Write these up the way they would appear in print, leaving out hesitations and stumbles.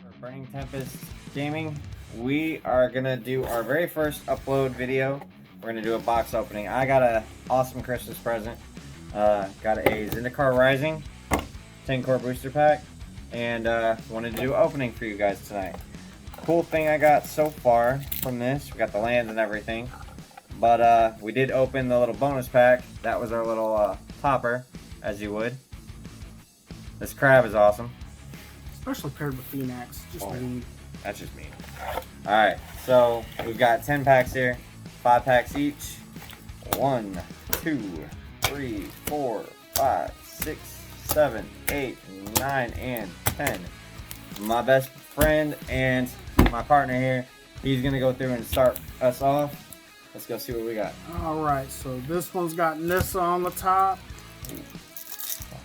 For Burning Tempest Gaming, we are gonna do our very first upload video. We're gonna do a box opening. I got an awesome Christmas present. Got a Zendikar Rising 10 core booster pack, and wanted to do an opening for you guys tonight. Cool thing I got so far from this, we got the lands and everything, but we did open the little bonus pack. That was our little topper, as you would. This crab is awesome. Especially paired with Phoenix. That's just me. Alright, so we've got 10 packs here. 5 packs each. 1, 2, 3, 4, 5, 6, 7, 8, 9, and 10. My best friend and my partner here, he's going to go through and start us off. Let's go see what we got. Alright, so this one's got Nissa on the top.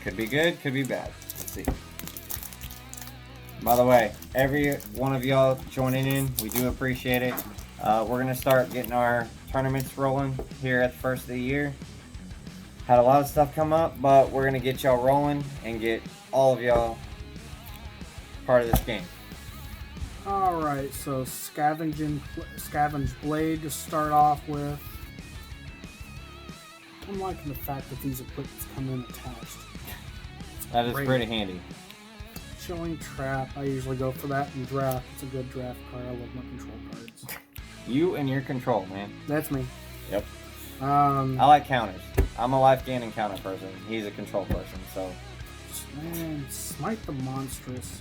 Could be good, could be bad. Let's see. By the way, every one of y'all joining in, we do appreciate it. We're going to start getting our tournaments rolling here at the first of the year. Had a lot of stuff come up, but we're going to get y'all rolling and get all of y'all part of this game. Alright, so Scavenge Blade to start off with. I'm liking the fact that these equipments come in attached. That is pretty handy. Chilling Trap, I usually go for that in draft. It's a good draft card. I love my control cards. You and your control, man. That's me. Yep. I like counters. I'm a life gain and counter person. He's a control person, so. Man, Smite the Monstrous.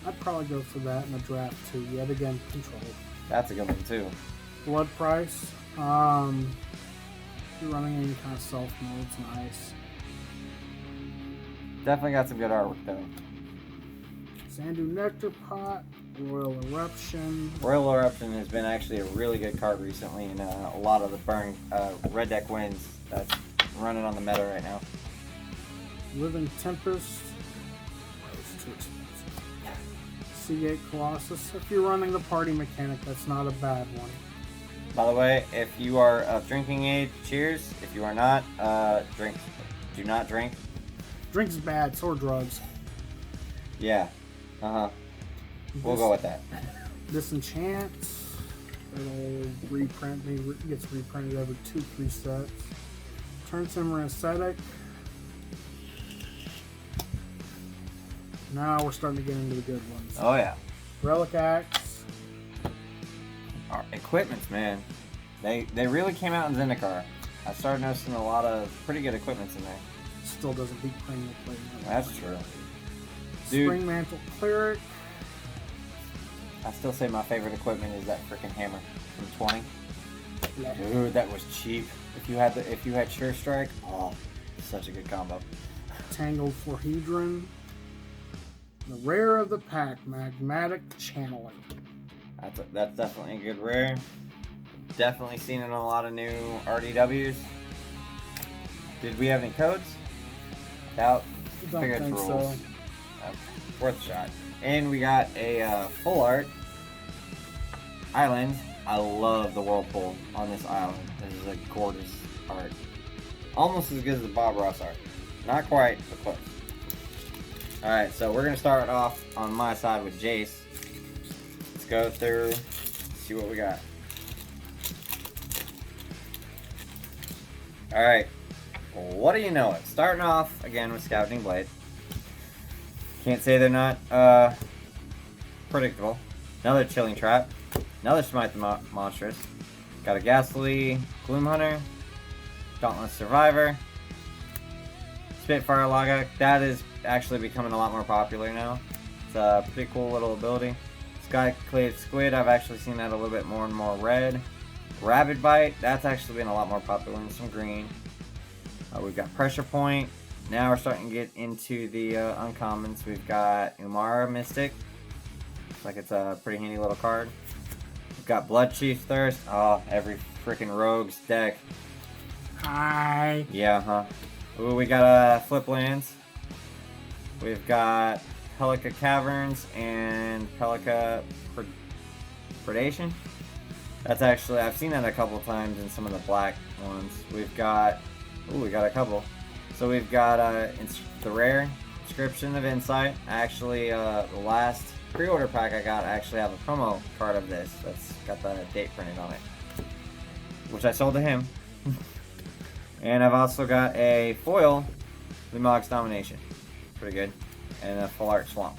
I'd probably go for that in the draft too. Yet again, control. That's a good one too. Blood Price. If you're running any kind of self mode, it's nice. Definitely got some good artwork though. Sandu Nectar Pot, Royal Eruption. Royal Eruption has been actually a really good card recently, and a lot of the burn red deck wins that's running on the meta right now. Living Tempest. It's too expensive. Seagate Colossus. If you're running the party mechanic, that's not a bad one. By the way, if you are of drinking age, cheers. If you are not, drink. Do not drink. Drink's bad, so are drugs. Yeah. We'll go with that. Disenchant. It'll reprint. It gets reprinted every 2-3 sets. Turn Simmer Ascetic. Now we're starting to get into the good ones. Oh yeah. Relic Axe. Our equipments, man. They really came out in Zendikar. I started noticing a lot of pretty good equipments in there. Still doesn't beat Cranial Plate. That's true. Dude, Spring Mantle Cleric. I still say my favorite equipment is that freaking hammer from 20. Dude, that was cheap. If you had Sure Strike, oh, such a good combo. Tangled Florhedron. The rare of the pack, Magmatic Channeling. That's definitely a good rare. Definitely seen it in a lot of new RDWs. Did we have any codes? Doubt. Don't Figure it's think rules. so. Worth a shot. And we got a full art island. I love the whirlpool on this island. This is a gorgeous art. Almost as good as the Bob Ross art. Not quite, but close. Alright, so we're going to start off on my side with Jace. Let's go through, see what we got. Alright, what do you know it? Starting off again with Scavenging Blade. Can't say they're not predictable. Another Chilling Trap. Another Smite the Monstrous. Got a Ghastly Gloom Hunter. Dauntless Survivor. Spitfire Logak. That is actually becoming a lot more popular now. It's a pretty cool little ability. Sky Clave Squid. I've actually seen that a little bit more and more red. Rabid Bite. That's actually been a lot more popular in some green. We've got Pressure Point. Now we're starting to get into the uncommons. We've got Umara Mystic. Looks like it's a pretty handy little card. We've got Blood Chief's Thirst. Oh, every freaking rogue's deck. Hi. Yeah, Ooh, we got Flip Lands. We've got Pelica Caverns and Pelica Predation. That's actually, I've seen that a couple times in some of the black ones. We've got, ooh, we got a couple. So we've got the rare subscription of Insight. Actually, the last pre-order pack I got, I actually have a promo card of this. That's got the date printed on it, which I sold to him. And I've also got a foil Lumog's Domination. Pretty good. And a full art Swamp.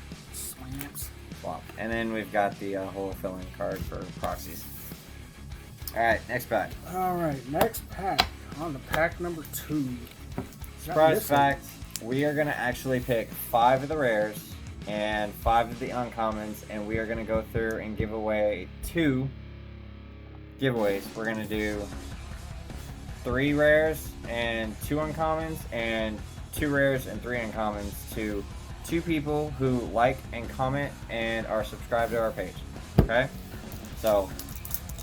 Swamp. And then we've got the whole filling card for proxies. Alright, next pack. Alright, next pack. On to pack number 2. Surprise fact, we are going to actually pick 5 of the rares and 5 of the uncommons, and we are going to go through and give away 2 giveaways. We're going to do 3 rares and 2 uncommons, and 2 rares and 3 uncommons to 2 people who like and comment and are subscribed to our page. Okay? So,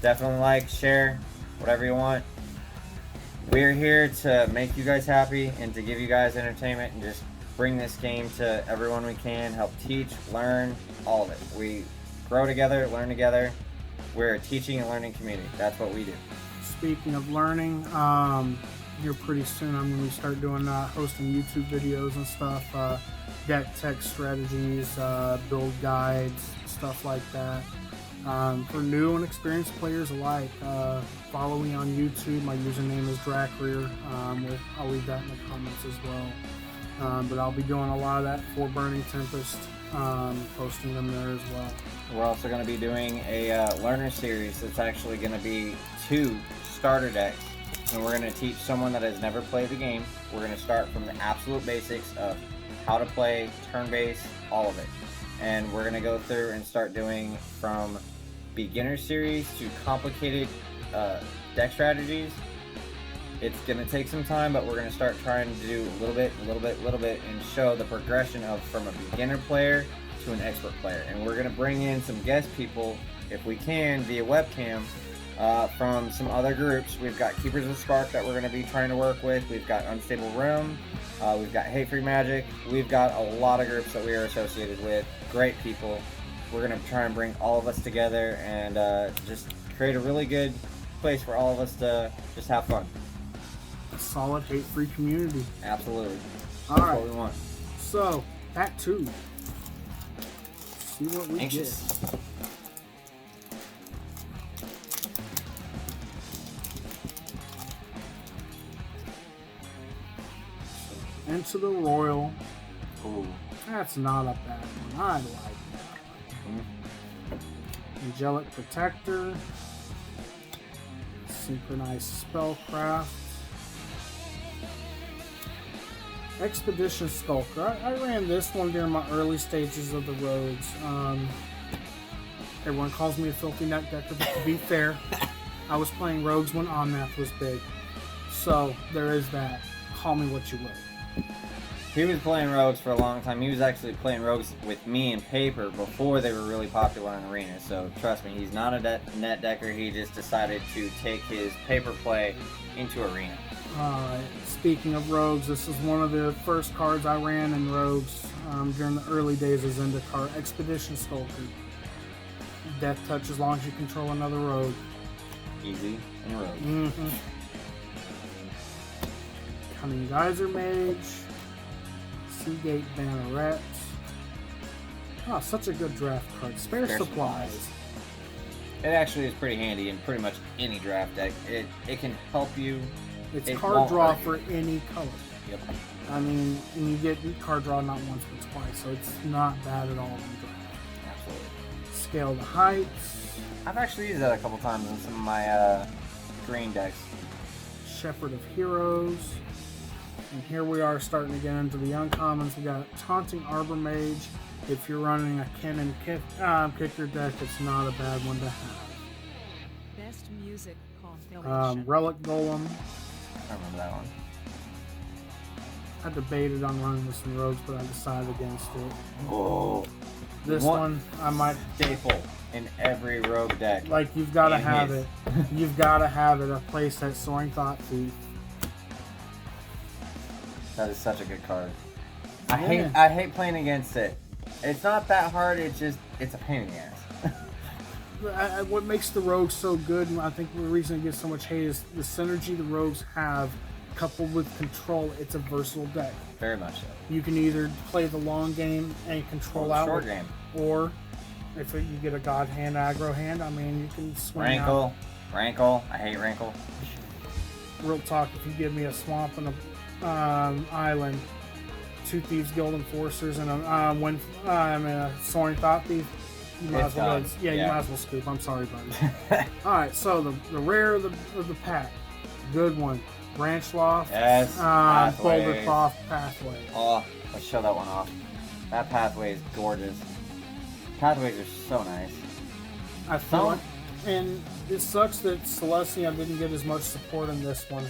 definitely like, share, whatever you want. We're here to make you guys happy and to give you guys entertainment and just bring this game to everyone we can, help teach, learn, all of it. We grow together, learn together. We're a teaching and learning community. That's what we do. Speaking of learning, here pretty soon I'm going to start doing hosting YouTube videos and stuff, deck tech strategies, build guides, stuff like that. For new and experienced players alike, follow me on YouTube. My username is Drakreer. I'll leave that in the comments as well. But I'll be doing a lot of that for Burning Tempest, posting them there as well. We're also going to be doing a learner series that's actually going to be 2 starter decks. And we're going to teach someone that has never played the game. We're going to start from the absolute basics of how to play, turn-based, all of it. And we're going to go through and start doing from beginner series to complicated deck strategies. It's going to take some time, but we're going to start trying to do a little bit, and show the progression of from a beginner player to an expert player. And we're going to bring in some guest people, if we can, via webcam, from some other groups. We've got Keepers of Spark that we're going to be trying to work with. We've got Unstable Realm. We've got Hate Free Magic. We've got a lot of groups that we are associated with. Great people. We're going to try and bring all of us together and just create a really good place for all of us to just have fun. A solid hate-free community. Absolutely. All That's right. what we want. So, pack 2. See what we Anxious. get. Into the Royal. Ooh. That's not a bad one. I like that one. Angelic Protector. Synchronized Spellcraft. Expedition Skulker. I ran this one during my early stages of the roads. Everyone calls me a filthy net decker, but to be fair, I was playing rogues when Omnath was big. So there is that. Call me what you will. He was playing rogues for a long time. He was actually playing rogues with me in paper before they were really popular in Arena. So trust me, he's not a net decker. He just decided to take his paper play into Arena. Speaking of rogues, this is one of the first cards I ran in rogues during the early days of Zendikar. Expedition Skulker. Death touch as long as you control another rogue. Easy and rogue. Mm-hmm. Cunning Geyser Mage. Seagate Banneret. Oh, such a good draft card. Spare Supplies. It actually is pretty handy in pretty much any draft deck. It can help you. It's It card won't draw hurt for any color. Yep. I mean, and you get card draw not once but twice, so it's not bad at all in draft. Absolutely. Scale the Heights. I've actually used that a couple times in some of my green decks. Shepherd of Heroes. And here we are starting to get into the uncommons. We got Taunting Arbor Mage. If you're running a Cannon Kicker deck, it's not a bad one to have. Best music compilation. Relic Golem. I remember that one. I debated on running this in Rogues, but I decided against it. Oh. This one, I might... Staple in every rogue deck. Like, you've got to And have his. it. You've got to have it. A place that Soaring Thought Thief. That is such a good card. Yeah. I hate playing against it. It's not that hard, it's a pain in the ass. What makes the Rogues so good, and I think the reason it gets so much hate, is the synergy the Rogues have coupled with control, it's a versatile deck. Very much so. You can either play the long game and control out, short game, or if you get a god hand, aggro hand, I mean, you can swing out. Rankle. I hate Rankle. Real talk, if you give me a swamp and a island, 2 Thieves Guild Enforcers, and a Soaring Thought Thief, you might as well you might as well scoop. I'm sorry, buddy. Alright, so the rare of the pack. Good one. Branch Loft. Yes. Boulder Cloth Pathway. Oh, let's show that one off. That pathway is gorgeous. Pathways are so nice. I feel like, and it sucks that Celestia didn't get as much support in this one.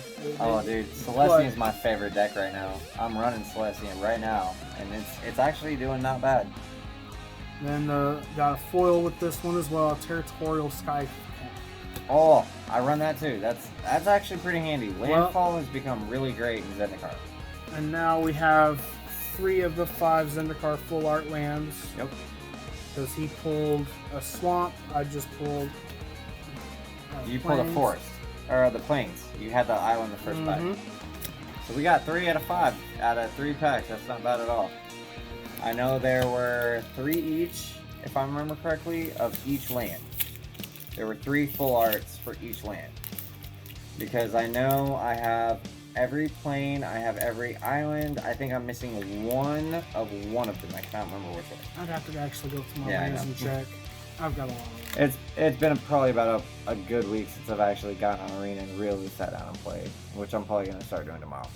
Dude, Celestia is my favorite deck right now. I'm running Celestia right now, and it's actually doing not bad. Then got a foil with this one as well, a Territorial Sky. Oh, I run that too. That's actually pretty handy. Landfall has become really great in Zendikar. And now we have 3 of the 5 Zendikar full art lands. Yep. Because he pulled a swamp, I just pulled. You pulled a forest, or the plains. You had the island the first pack. So we got 3 out of 5 out of 3 packs. That's not bad at all. I know there were 3 each, if I remember correctly, of each land. There were 3 full arts for each land. Because I know I have every plain, I have every island. I think I'm missing one of them. I can't remember which one. I'd have to actually go through my lands and check. I've got a lot of them. It's been probably about a good week since I've actually gotten on Arena and really sat down and played, which I'm probably going to start doing tomorrow.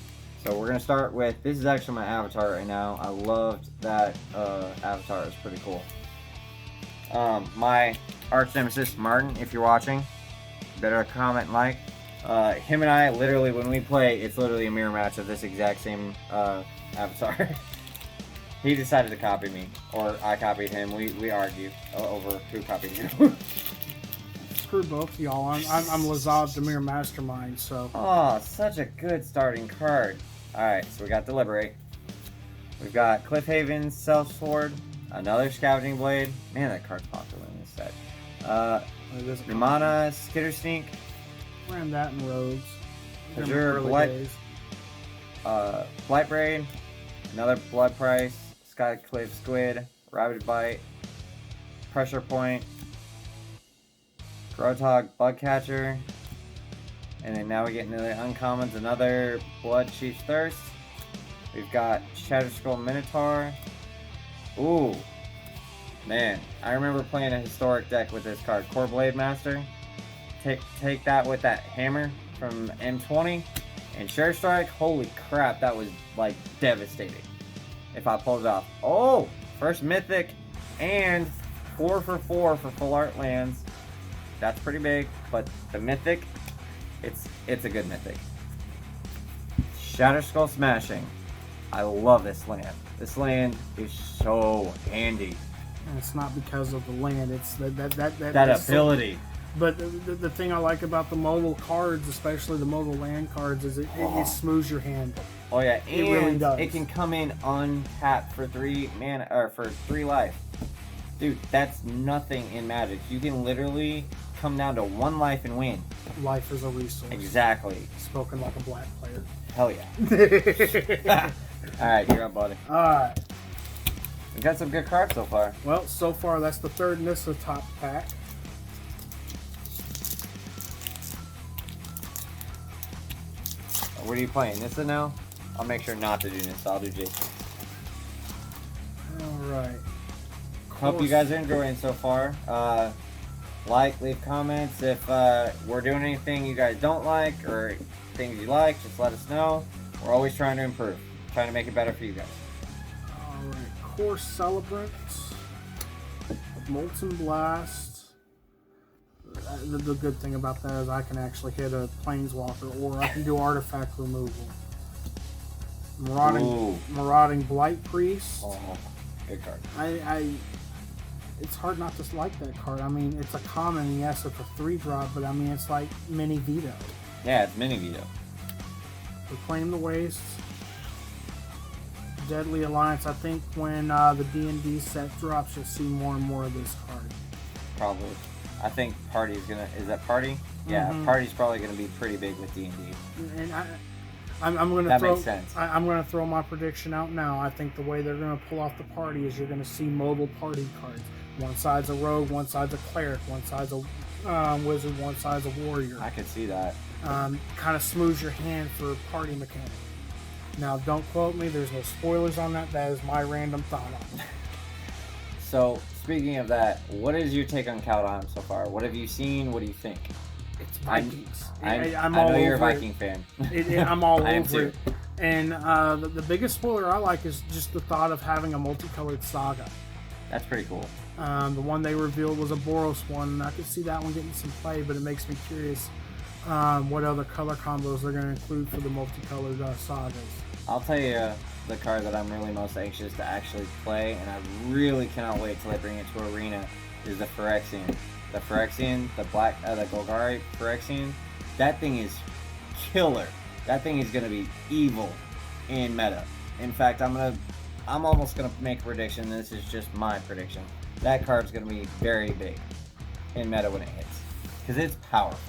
So we're going to start with, this is actually my avatar right now. I loved that avatar. It's pretty cool. My arch nemesis, Martin, if you're watching, better comment and like. Him and I, literally, when we play, it's literally a mirror match of this exact same avatar. He decided to copy me, or I copied him. We argue over who copied who. Screw both y'all. I'm Lazab Demir Mastermind, so. Oh, such a good starting card. Alright, so we got Deliberate. We've got Cliffhaven, Self-Sword, another Scavenging Blade. Man, that card's popular in this set. Numana, Skitter Sneak. Ran that in Rogues. Azure, Blightbraid, another Blood Price, Skycliff Squid, Rabid Bite, Pressure Point, Grotog Bugcatcher, and then now we get into the uncommons, another Blood Chief's Thirst. We've got Shatterskull Minotaur. Ooh, man, I remember playing a historic deck with this card, Core Blade Master. Take that with that hammer from M20 and Sure Strike. Holy crap, that was like devastating. If I pulled it off. Oh, first Mythic and 4 for 4 for full art lands. That's pretty big, but the Mythic, it's a good Mythic. Shatterskull Smashing. I love this land. This land is so handy. And it's not because of the land, it's that ability. But the thing I like about the modal cards, especially the modal land cards, is it smooths your hand. Oh yeah, it really does. It can come in untapped for 3 mana or for 3 life. Dude, that's nothing in Magic. You can literally come down to 1 life and win. Life is a resource. Exactly. Spoken like a black player. Hell yeah. Alright, you're up, buddy. Alright. We got some good cards so far. Well, so far that's the 3rd Nissa top pack. What are you playing? Nissa now? I'll make sure not to do Nissa. I'll do Jason. Alright. Hope you guys are enjoying so far. Leave comments if we're doing anything you guys don't like or things you like. Just let us know. We're always trying to improve. Trying to make it better for you guys. Alright. Core Celebrant. Molten Blast. The good thing about that is I can actually hit a Planeswalker, or I can do artifact removal. Marauding Blight Priest. Oh, good card. It's hard not to like that card. I mean, it's a common, yes, it's a 3-drop, but I mean, it's like mini veto. Yeah, it's mini veto. Reclaim the Wastes. Deadly Alliance. I think when the D&D set drops, you'll see more and more of this card. Probably. I think Party's gonna. Is that Party? Yeah, Party's probably gonna be pretty big with D&D. And I'm gonna That throw. makes sense. I'm gonna throw my prediction out now. I think the way they're gonna pull off the party is you're gonna see mobile party cards. One side's a rogue, one side's a cleric, one side's a wizard, one side's a warrior. I could see that. Kind of smooths your hand for party mechanic. Now, don't quote me. There's no spoilers on that. That is my random thought on it. So, speaking of that, what is your take on Caldon so far? What have you seen? What do you think? It's Vikings. I I'm know all you're a over Viking fan. I'm all I am over too. it. And the biggest spoiler I like is just the thought of having a multicolored saga. That's pretty cool. The one they revealed was a Boros one, and I could see that one getting some play, but it makes me curious what other color combos they're going to include for the multicolored sagas. I'll tell you the card that I'm really most anxious to actually play, and I really cannot wait till they bring it to Arena, is the Phyrexian. The Phyrexian, the Golgari Phyrexian, that thing is killer. That thing is going to be evil in meta. In fact, I'm almost going to make a prediction. This is just my prediction. That card's going to be very big in meta when it hits, because it's powerful.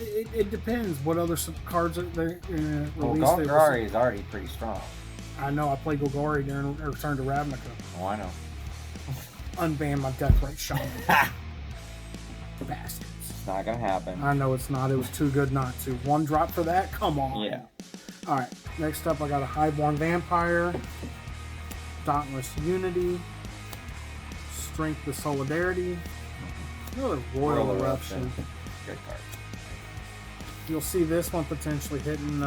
It depends what other cards they release. Well, Golgari is already pretty strong. I know. I played Golgari during Return to Ravnica. Oh, I know. Unban my Death Ray Shaman. Bastards. It's not going to happen. I know it's not. It was too good not to. One drop for that? Come on. Yeah. Alright. Next up, I got a Highborn Vampire. Dauntless Unity. Strength of Solidarity. Another Royal Eruption. Good card. You'll see this one potentially hitting.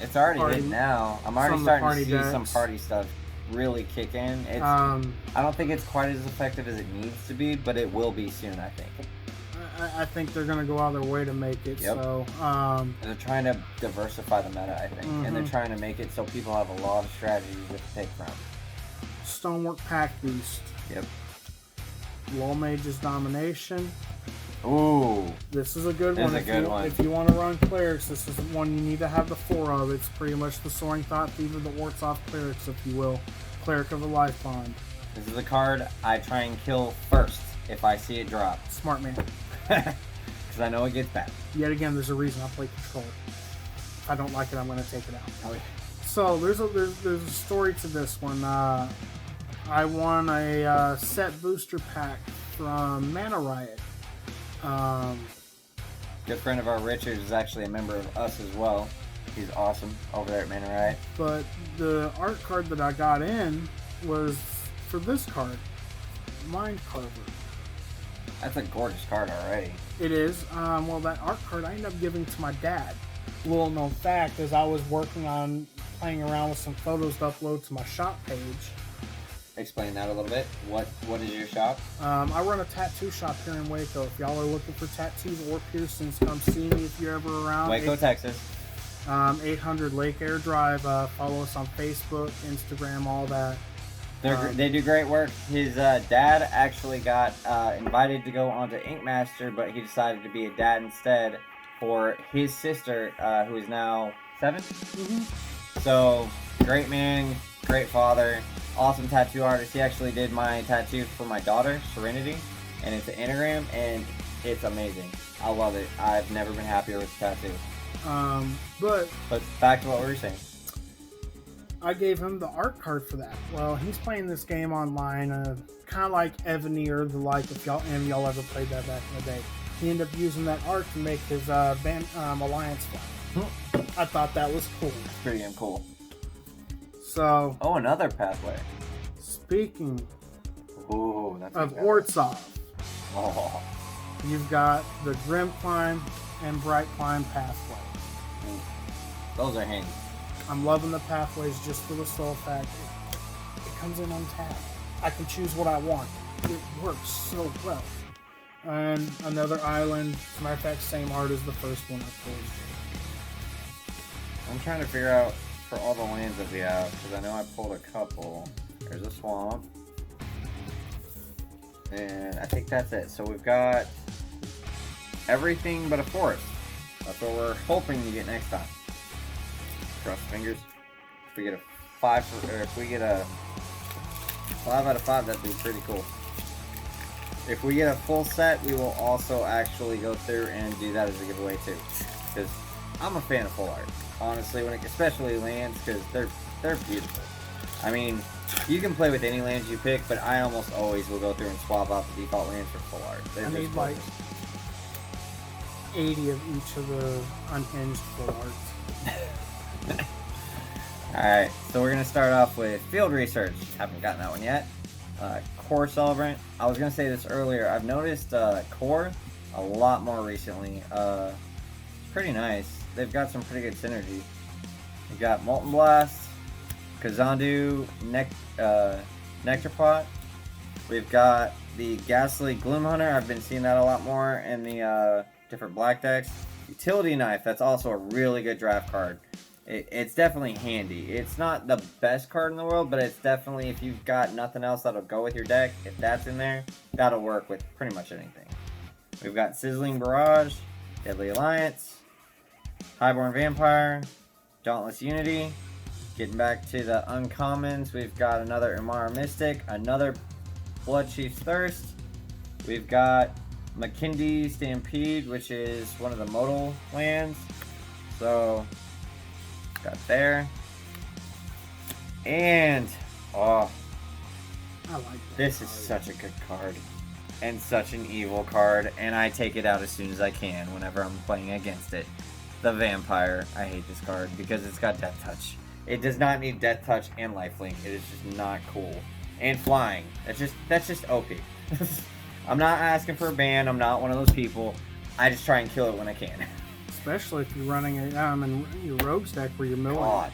It's already party- hit now. I'm already some of the starting party to see some decks. party stuff really kick in. It's, I don't think it's quite as effective as it needs to be, but it will be soon, I think. I think they're going to go out of their way to make it. Yep. So, They're trying to diversify the meta, I think, and they're Mhm. trying to make it so people have a lot of strategies to pick from. Stonework Pack Beast. Yep. Low Mage's Domination. Ooh. This is a good This one. is a good one. If you want to run clerics, this is one you need to have the 4 of. It's pretty much the Soaring Thought Thiever, the Ortsoff clerics, if you will. Cleric of the Life Bond. This is a card I try and kill first if I see it drop. Smart man. Because I know it gets bad. Yet again, there's a reason I play controller. If I don't like it, I'm going to take it out. Oh, yeah. So there's a story to this one. I won a set booster pack from Mana Riot. Good friend of our Richard is actually a member of us as well. He's awesome over there at Mana Riot. But the art card that I got in was for this card, Mind Carver. That's a gorgeous card already. It is. Well, that art card I ended up giving to my dad. Little known fact is I was working on playing around with some photos to upload to my shop page. Explain that a little bit. What is your shop? I run a tattoo shop here in Waco. If y'all are looking for tattoos or piercings, come see me if you're ever around. Waco, Texas. 800 Lake Air Drive. Follow us on Facebook, Instagram, all that. They do great work. His dad actually got invited to go onto Ink Master, but he decided to be a dad instead for his sister, who is now 7. So, great man, great father, awesome tattoo artist. He actually did my tattoo for my daughter, Serenity, and it's an anagram, and it's amazing. I love it. I've never been happier with the tattoo. But back to what we were saying. I gave him the art card for that. Well, he's playing this game online, kind of like Evanir, the like, if y'all ever played that back in the day. He ended up using that art to make his Alliance flag. I thought that was cool. It's pretty damn cool. So, Oh, another pathway. speaking Ooh, that's of good. Ortsoff, Oh, you've got the Grim Climb and Bright Climb pathway. those are handy. I'm loving the pathways just for the soul factor. It comes in untapped. I can choose what I want. It works so well. And another island. As a matter of fact, same art as the first one I played. I'm trying to figure out for all the lands that we have, because I know I pulled a couple. There's a swamp. And I think that's it. So we've got everything but a forest. That's what we're hoping to get next time. Cross fingers. If we get a 5, or if we get a 5 out of 5, that'd be pretty cool. If we get a full set, we will also actually go through and do that as a giveaway too. Because I'm a fan of full art. honestly, especially lands, because they're beautiful. I mean, you can play with any lands you pick, but I almost always will go through and swap out the default lands for full art. I need like 80 of each of the unhinged full arts. Alright, so we're going to start off with Field Research. Haven't gotten that one yet. Core Celebrant. I was going to say this earlier. I've noticed Core a lot more recently. It's pretty nice. They've got some pretty good synergy. We've got Molten Blast, Kazandu, Nectarpot. We've got the Ghastly Gloom Hunter. I've been seeing that a lot more in the different black decks. Utility Knife. That's also a really good draft card. It's definitely handy. It's not the best card in the world, but it's definitely, if you've got nothing else that'll go with your deck, if that's in there, that'll work with pretty much anything. We've got Sizzling Barrage, Deadly Alliance, Highborn Vampire, Dauntless Unity. Getting back to the uncommons, we've got another Imara Mystic, another Blood Chief's Thirst. We've got Makindi Stampede, which is one of the modal lands. So, got there. And, oh, I like that this is such a good card. And such an evil card. And I take it out as soon as I can whenever I'm playing against it. The Vampire. I hate this card because it's got Death Touch. It does not need Death Touch and Lifelink. It is just not cool. And flying. That's just OP. I'm not asking for a ban. I'm not one of those people. I just try and kill it when I can. Especially if you're running in your rogues deck where you're milling. God.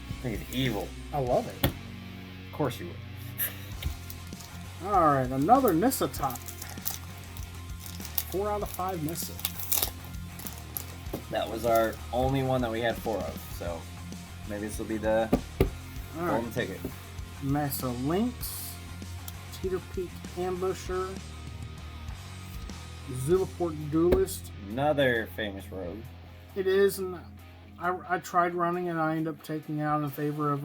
I think it's evil. I love it. Of course you would. Alright, another Nissa top. 4 out of 5 Nissa. That was our only one that we had 4 of. So maybe this will be the golden ticket. Mesa Lynx. Teeter Peak Ambusher. Zulaport Duelist. Another famous rogue. It is, and I tried running and I ended up taking it out in favor of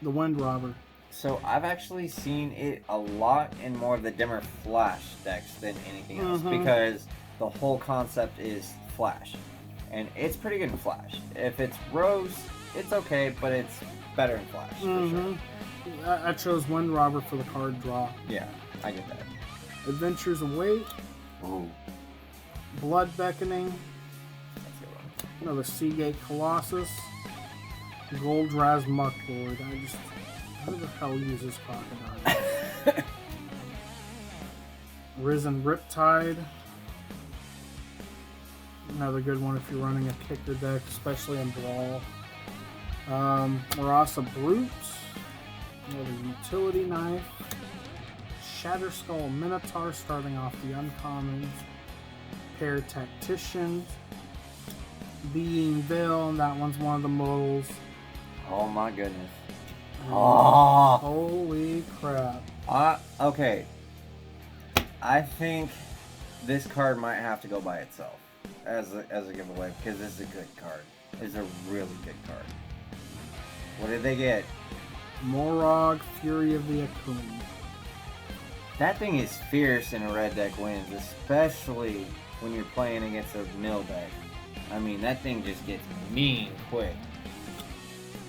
the Wind Robber. So I've actually seen it a lot in more of the dimmer flash decks than anything else, because the whole concept is flash, and it's pretty good in flash. If it's rogues, it's okay, but it's better in flash for sure. I chose Wind Robber for the card draw. Yeah, I get that. Adventures Await. Ooh, Blood Beckoning. that's a good one. Another Seagate Colossus. Goldraz Mucklord. Who the hell uses Crocodile? Risen Riptide. Another good one if you're running a kicker deck, especially in Brawl. Marasa Brute. Another Utility Knife. Shatterskull Minotaur starting off the uncommons. Pair Tacticians. Being Veil, and that one's one of the modals. Oh my goodness. Oh. Holy crap. Okay. I think this card might have to go by itself as a giveaway, because this is a good card. It's a really good card. What did they get? Morog, Fury of the Akun. That thing is fierce in a red deck wins, especially when you're playing against a mill deck. I mean, that thing just gets mean quick.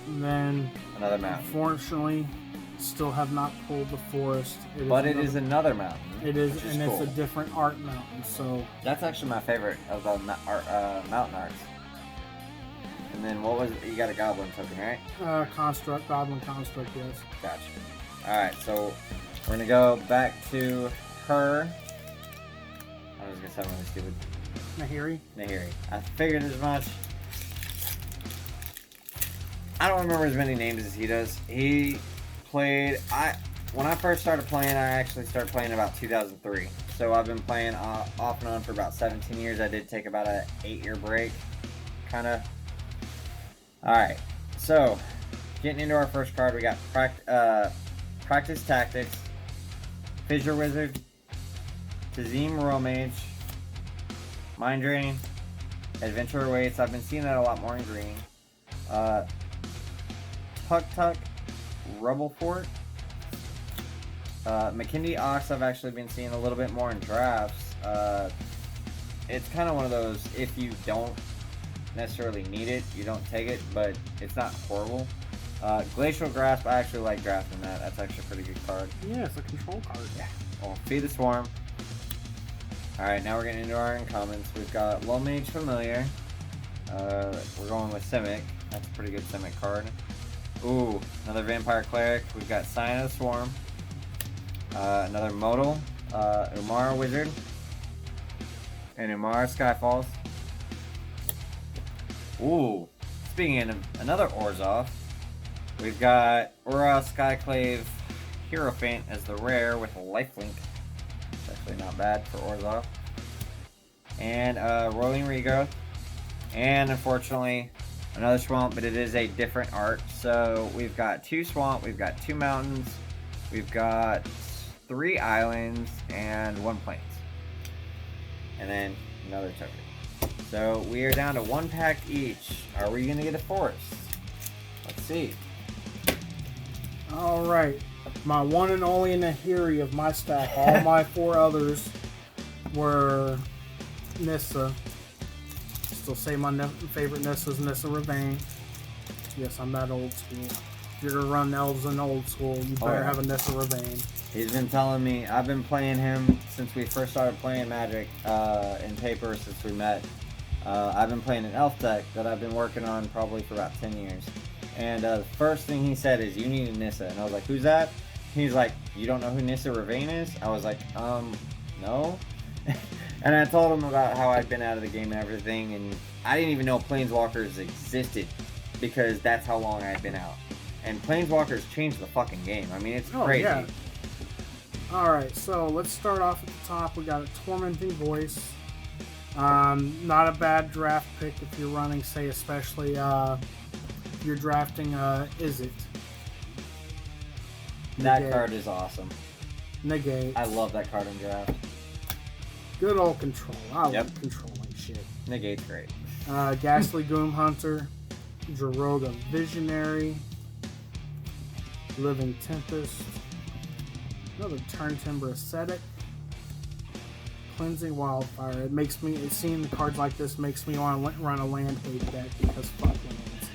And then, Another mountain. unfortunately, still have not pulled the forest. It is another mountain. It is, which and cool. it's a different art mountain. So That's actually my favorite of the mountain arts. And then what was it? You got a goblin token, right? Construct, Goblin Construct, yes. Gotcha. Alright, so we're gonna go back to her. I was gonna say something really stupid. Nahiri. Nahiri. I figured as much. I don't remember as many names as he does. He played. When I first started playing, I actually started playing about 2003. So I've been playing off and on for about 17 years. I did take about an 8-year break, kind of. All right. So getting into our first card, we got Practice Tactics, Fissure Wizard, Tazim Romage, Mind Drain, Adventure Awaits. I've been seeing that a lot more in green. Tuk, Rubble Fort. Makindi Ox I've actually been seeing a little bit more in drafts. It's kind of one of those, if you don't necessarily need it. You don't take it, but it's not horrible. Glacial Grasp, I actually like drafting that. That's actually a pretty good card. Yeah, it's a control card. Yeah. Well, Feed the Swarm. Alright, now we're getting into our uncommons. We've got Low Mage Familiar. We're going with Simic. That's a pretty good Simic card. Ooh, another Vampire Cleric. We've got Sign of the Swarm. Another Modal. Umara Wizard. And Umara Skyfalls. Ooh, speaking of another Orzhov, we've got Aura Skyclave Hierophant as the rare with a lifelink. It's actually not bad for Orzhov. And Rolling Regrowth. And unfortunately, another Swamp, but it is a different art. So we've got 2 Swamp, we've got 2 Mountains, we've got 3 Islands, and 1 Plains. And then another token. So we are down to 1 pack each. Are we going to get a forest? Let's see. Alright. My one and only Nahiri of my stack. All my 4 others were Nissa. Still say my favorite Nissa is Nissa Ravane. Yes, I'm that old school. If you're going to run elves in old school, you better have a Nissa Ravane. He's been telling me, I've been playing him since we first started playing Magic in paper since we met. I've been playing an elf deck that I've been working on probably for about 10 years. And the first thing he said is, you need a Nissa. And I was like, who's that? He's like, you don't know who Nissa Ravane is? I was like, no. And I told him about how I'd been out of the game and everything. And I didn't even know Planeswalkers existed because that's how long I had been out. And Planeswalkers changed the fucking game. I mean, it's crazy. Yeah. Alright, so let's start off at the top. We got a Tormenting Voice. Not a bad draft pick if you're running, say, especially if you're drafting Is It. That card is awesome. Negate. I love that card in draft. Good old control. I love controlling shit. Negate's great. Ghastly Goom Hunter. Giroga Visionary. Living Tempest. Another Turn Timber Ascetic. Cleansing Wildfire. It makes me, seeing the cards like this makes me want to run a land hate deck because fuck lands.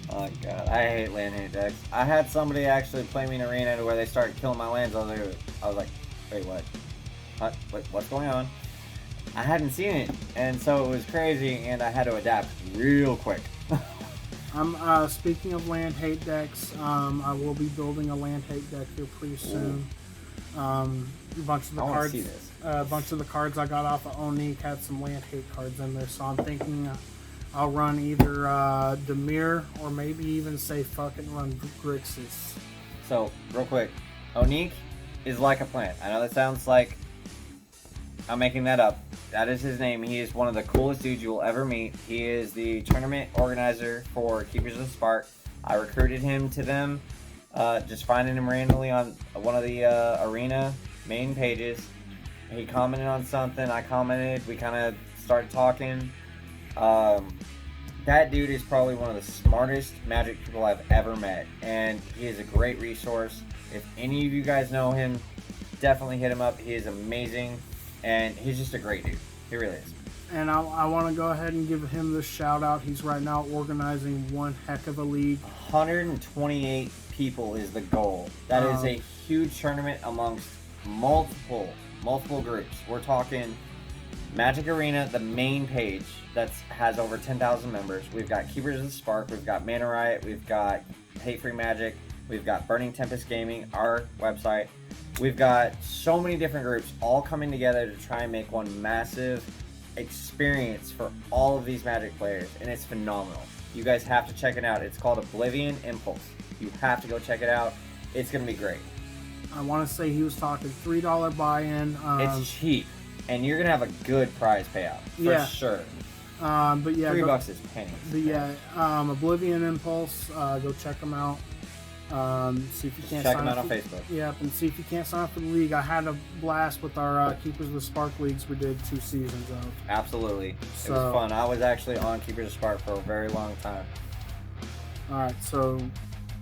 Oh god, I hate land hate decks. I had somebody actually play me in arena where they started killing my lands. I was like, wait, what? What's going on? I hadn't seen it, and so it was crazy, and I had to adapt real quick. Speaking of land hate decks, I will be building a land hate deck here pretty soon. A bunch of the cards I got off of Onique had some land hate cards in there, so I'm thinking I'll run either Dimir or maybe even say fucking run Grixis. So, real quick, Onique is like a plant. I know that sounds like I'm making that up. That is his name. He is one of the coolest dudes you will ever meet. He is the tournament organizer for Keepers of the Spark. I recruited him to them, just finding him randomly on one of the arena main pages. He commented on something, I commented, we kind of started talking. That dude is probably one of the smartest Magic people I've ever met, and he is a great resource. If any of you guys know him, definitely hit him up. He is amazing, and he's just a great dude. He really is. And I want to go ahead and give him this shout out. He's right now organizing one heck of a league. 128 people is the goal. That is a huge tournament amongst multiple groups. We're talking Magic Arena, the main page that has over 10,000 members. We've got Keepers of the Spark, we've got Mana Riot, we've got Hate Free Magic, we've got Burning Tempest Gaming, our website. We've got so many different groups all coming together to try and make one massive experience for all of these Magic players, and it's phenomenal. You guys have to check it out. It's called Oblivion Impulse. You have to go check it out. It's going to be great. I want to say he was talking $3 buy-in. It's cheap, and you're going to have a good prize payout, for sure. But yeah, $3 is pennies. But yeah, Oblivion Impulse, go check them out. See if you can't check sign them out up on Facebook. Yep, and see if you can't sign up for the league. I had a blast with our Keepers of the Spark leagues we did 2 seasons of. Absolutely. It was fun. I was actually on Keepers of Spark for a very long time. Alright, so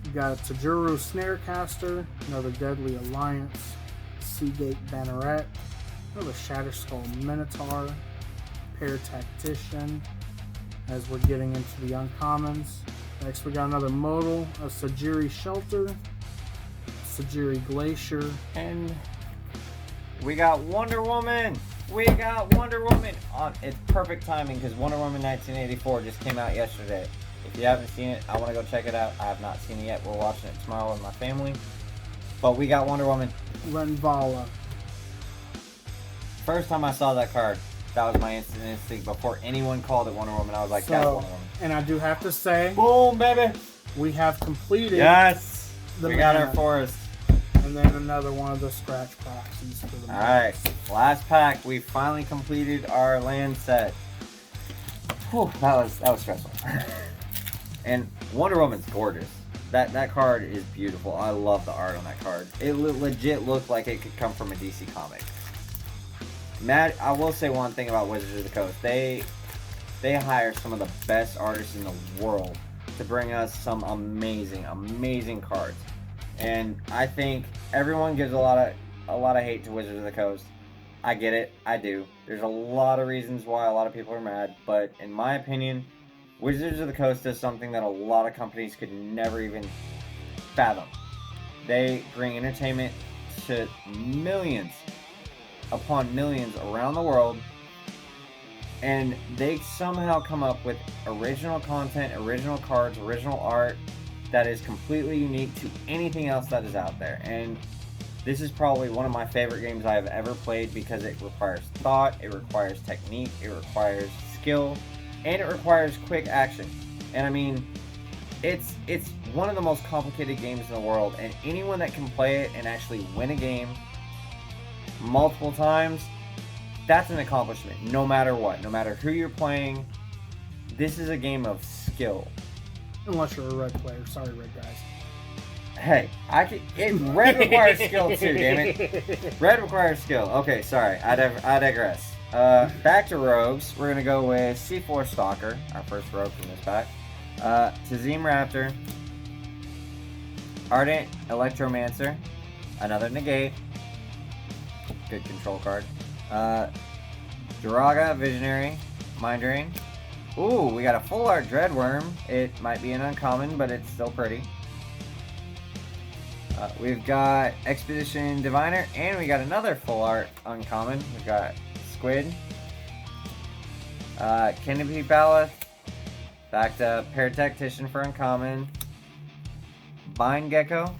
we got a Tajuru Snarecaster, another Deadly Alliance, Seagate Banneret, another Shatterskull Minotaur, Pair Tactician, as we're getting into the uncommons. Next, we got another modal, a Sajiri Shelter, Sajiri Glacier, and we got Wonder Woman. We got Wonder Woman. It's perfect timing because Wonder Woman 1984 just came out yesterday. If you haven't seen it, I want to go check it out. I have not seen it yet. We're watching it tomorrow with my family. But we got Wonder Woman. Renvala. First time I saw that card, that was my instinct. Before anyone called it Wonder Woman, I was like, that's Wonder Woman. And I do have to say, boom, baby. We have completed. Yes. We got our mana. forest. And then another one of the scratch proxies for the Alright, last pack. We finally completed our land set. Whew, that was stressful. And Wonder Woman's gorgeous. That card is beautiful. I love the art on that card. It legit looked like it could come from a DC comic. I will say one thing about Wizards of the Coast. They hire some of the best artists in the world to bring us some amazing cards. And I think everyone gives a lot of hate to Wizards of the Coast. I get it. I do. There's a lot of reasons why a lot of people are mad, but in my opinion, Wizards of the Coast does something that a lot of companies could never even fathom. They bring entertainment to millions upon millions around the world, and they somehow come up with original content, original cards, original art that is completely unique to anything else that is out there. And this is probably one of my favorite games I have ever played because it requires thought, it requires technique, it requires skill, and it requires quick action. And I mean, it's one of the most complicated games in the world, and anyone that can play it and actually win a game multiple times, that's an accomplishment, no matter what. No matter who you're playing, this is a game of skill. Unless you're a red player. Sorry, red guys. Hey, red requires skill too, damn it. Red requires skill. Okay, sorry, I digress. Back to rogues. We're going to go with C4 Stalker, our first rogue from this pack. Tazim Raptor. Ardent Electromancer. Another negate. Good control card. Jiraga Visionary. Mind Drain. Ooh, we got a full art Dreadworm. It might be an uncommon, but it's still pretty. We've got Expedition Diviner, and we got another full art uncommon. We've got Squid. Canopy Ballast. Back to Paratactician for uncommon. Bind Gecko.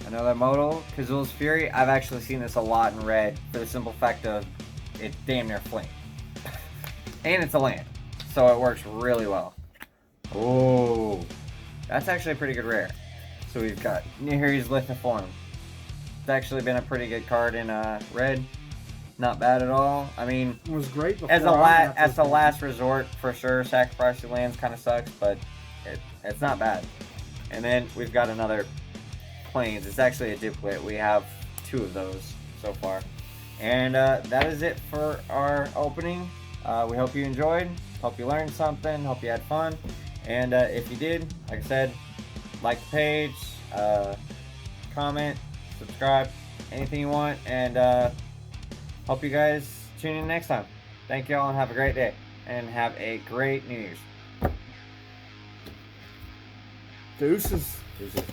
Another modal. Kazul's Fury. I've actually seen this a lot in red for the simple fact of it's damn near flame. And it's a land, so it works really well. Oh, that's actually a pretty good rare. So we've got Nihiri's Lithiform. It's actually been a pretty good card in red. Not bad at all. I mean, It was great before. as the last resort, for sure, sacrificing lands kind of sucks, but it's not bad. And then we've got another Plains. It's actually a duplicate. We have two of those so far. And that is it for our opening. We hope you enjoyed, hope you learned something, hope you had fun, and if you did, like I said, like the page, comment, subscribe, anything you want, and hope you guys tune in next time. Thank you all and have a great day, and have a great New Year's. Deuces. Deuces.